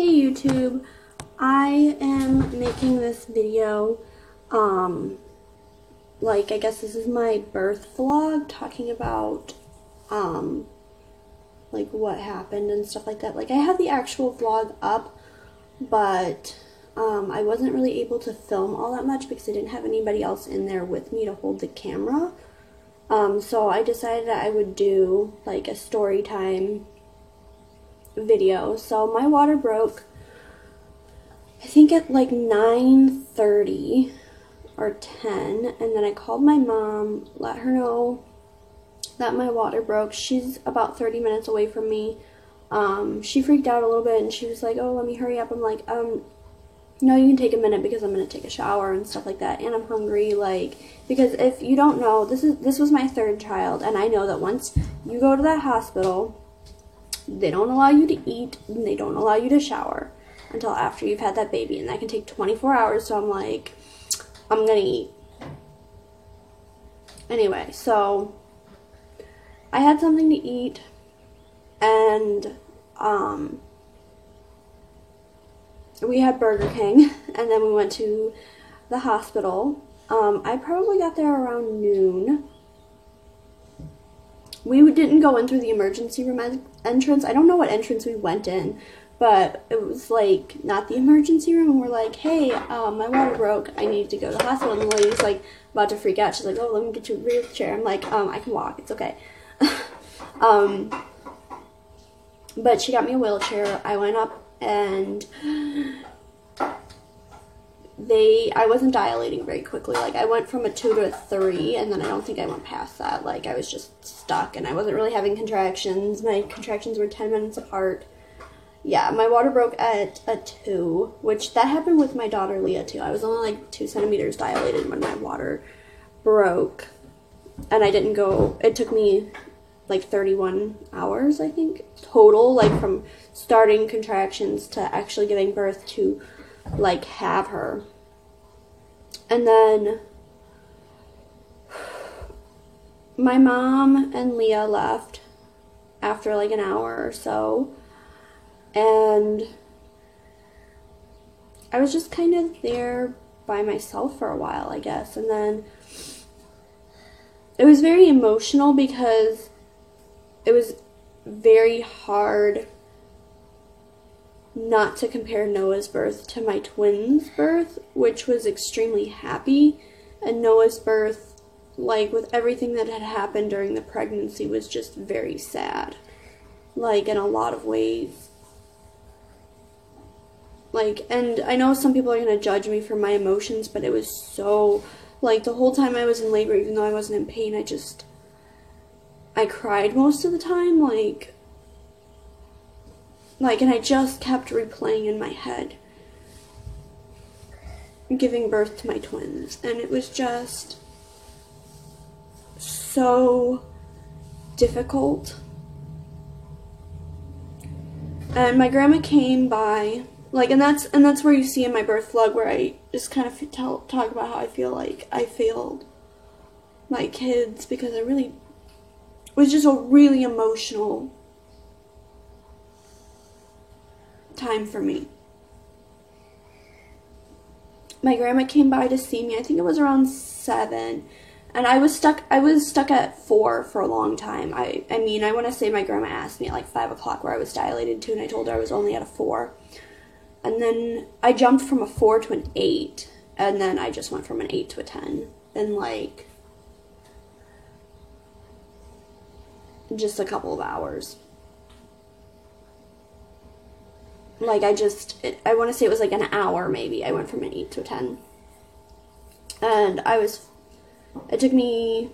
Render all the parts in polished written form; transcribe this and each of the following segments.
Hey YouTube, I am making this video, I guess this is my birth vlog, talking about, what happened and stuff like that. I have the actual vlog up, but, I wasn't really able to film all that much because I didn't have anybody else in there with me to hold the camera. So I decided that I would do, a story time video. So my water broke, I think at 9:30 or 10, and then I called my mom, let her know that my water broke. She's about 30 minutes away from me. She freaked out a little bit and she was like, oh, let me hurry up. I'm like, no, you can take a minute because I'm going to take a shower and stuff like that, and I'm hungry, because if you don't know, this was my third child, and I know that once you go to that hospital, they don't allow you to eat, and they don't allow you to shower until after you've had that baby, and that can take 24 hours, so I'm like, I'm gonna eat. Anyway, so I had something to eat, and we had Burger King, and then we went to the hospital. I probably got there around noon. We didn't go in through the emergency room entrance. I don't know what entrance we went in, but it was not the emergency room, and we're like, hey, my water broke, I need to go to the hospital, and the lady's about to freak out. She's like, oh, let me get you a wheelchair. I'm like, I can walk, it's okay. But she got me a wheelchair. I went up, and I wasn't dilating very quickly. I went from a 2 to a 3, and then I don't think I went past that. I was just stuck, and I wasn't really having contractions. My contractions were 10 minutes apart. Yeah, my water broke at a 2, which that happened with my daughter Leah too. I was only 2 centimeters dilated when my water broke, and I didn't go. It took me 31 hours, I think, total, from starting contractions to actually giving birth to have her. And then my mom and Leah left after an hour or so, and I was just kind of there by myself for a while, I guess. And then it was very emotional because it was very hard not to compare Noah's birth to my twins' birth, which was extremely happy, and Noah's birth, with everything that had happened during the pregnancy, was just very sad, in a lot of ways. And I know some people are going to judge me for my emotions, but it was so, the whole time I was in labor, even though I wasn't in pain, I cried most of the time, and I just kept replaying in my head giving birth to my twins, and it was just so difficult. And my grandma came by, and that's where you see in my birth vlog where I just kind of talk about how I feel like I failed my kids, because it was just a really emotional time for me. My grandma came by to see me. I think it was around 7, and I was stuck at 4 for a long time. I want to say my grandma asked me at 5 o'clock where I was dilated to, and I told her I was only at a 4. And then I jumped from a 4 to an 8, and then I just went from an 8 to a 10 in just a couple of hours. I want to say it was an hour maybe. I went from an 8 to a 10. And it took me,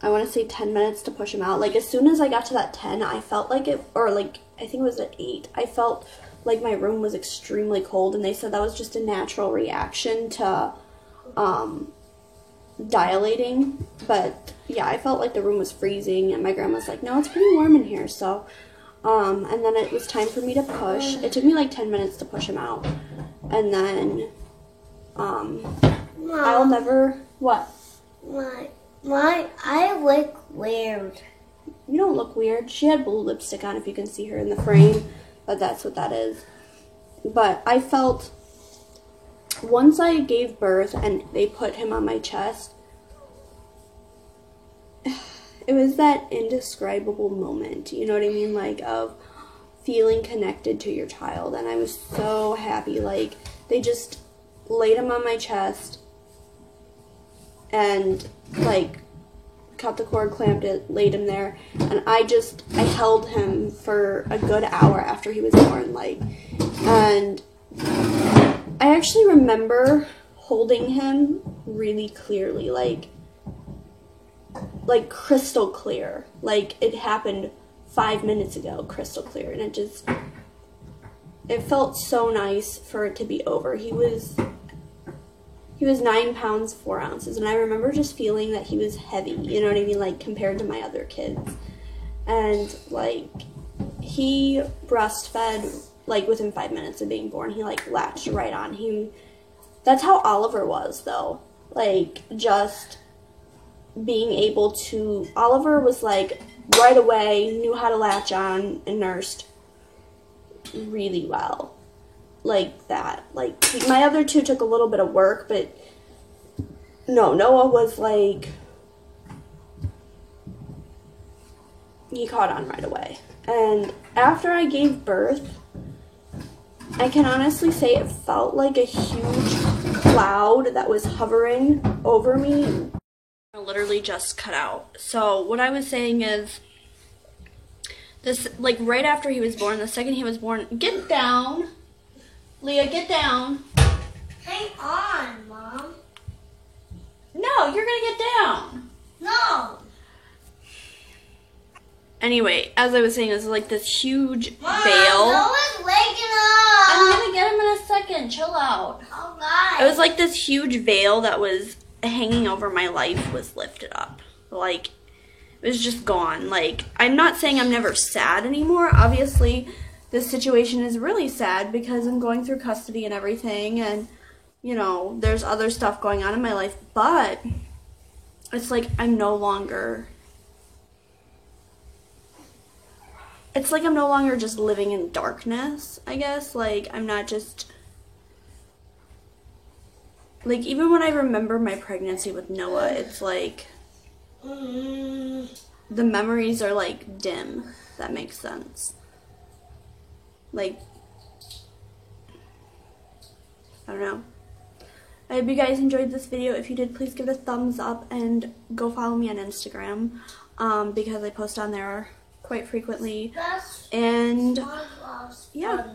I want to say 10 minutes to push him out. As soon as I got to that 10, I felt I think it was at 8, I felt my room was extremely cold, and they said that was just a natural reaction to, dilating. But yeah, I felt the room was freezing, and my grandma's like, no, it's pretty warm in here. So and then it was time for me to push. It took me 10 minutes to push him out, and then I'll never, what? I look weird. You don't look weird. She had blue lipstick on, if you can see her in the frame, but that's what that is. But I felt once I gave birth and they put him on my chest, it was that indescribable moment, you know what I mean, like, of feeling connected to your child. And I was so happy. Like, they just laid him on my chest and, like, cut the cord, clamped it, laid him there, and I held him for a good hour after he was born, like, and I actually remember holding him really clearly, like crystal clear, like it happened 5 minutes ago, crystal clear, and it felt so nice for it to be over. He was 9 pounds 4 ounces, and I remember just feeling that he was heavy, you know what I mean, like, compared to my other kids. And, like, he breastfed, like, within 5 minutes of being born. He, like, latched right on. That's how Oliver was, though. Like, just being able to, Oliver was, like, right away, knew how to latch on and nursed really well. Like that. Like, my other two took a little bit of work, but no, Noah was like, he caught on right away. And after I gave birth, I can honestly say it felt like a huge cloud that was hovering over me. I literally just cut out. So what I was saying is, this, like, right after he was born, the second he was born, get down. Leah, get down. Hang on, Mom. No, you're gonna get down. No. Anyway, as I was saying, it was like this huge Mom, veil. Noah's waking up. I'm gonna get him in a second. Chill out. Oh, God. It was like this huge veil that was hanging over my life was lifted up. Like, it was just gone. Like, I'm not saying I'm never sad anymore. Obviously, this situation is really sad because I'm going through custody and everything, and, you know, there's other stuff going on in my life, but it's like I'm no longer just living in darkness, I guess. Like, I'm not just, like, even when I remember my pregnancy with Noah, it's like the memories are, like, dim. If that makes sense. Like, I don't know. I hope you guys enjoyed this video. If you did, please give it a thumbs up and go follow me on Instagram, because I post on there quite frequently. And yeah.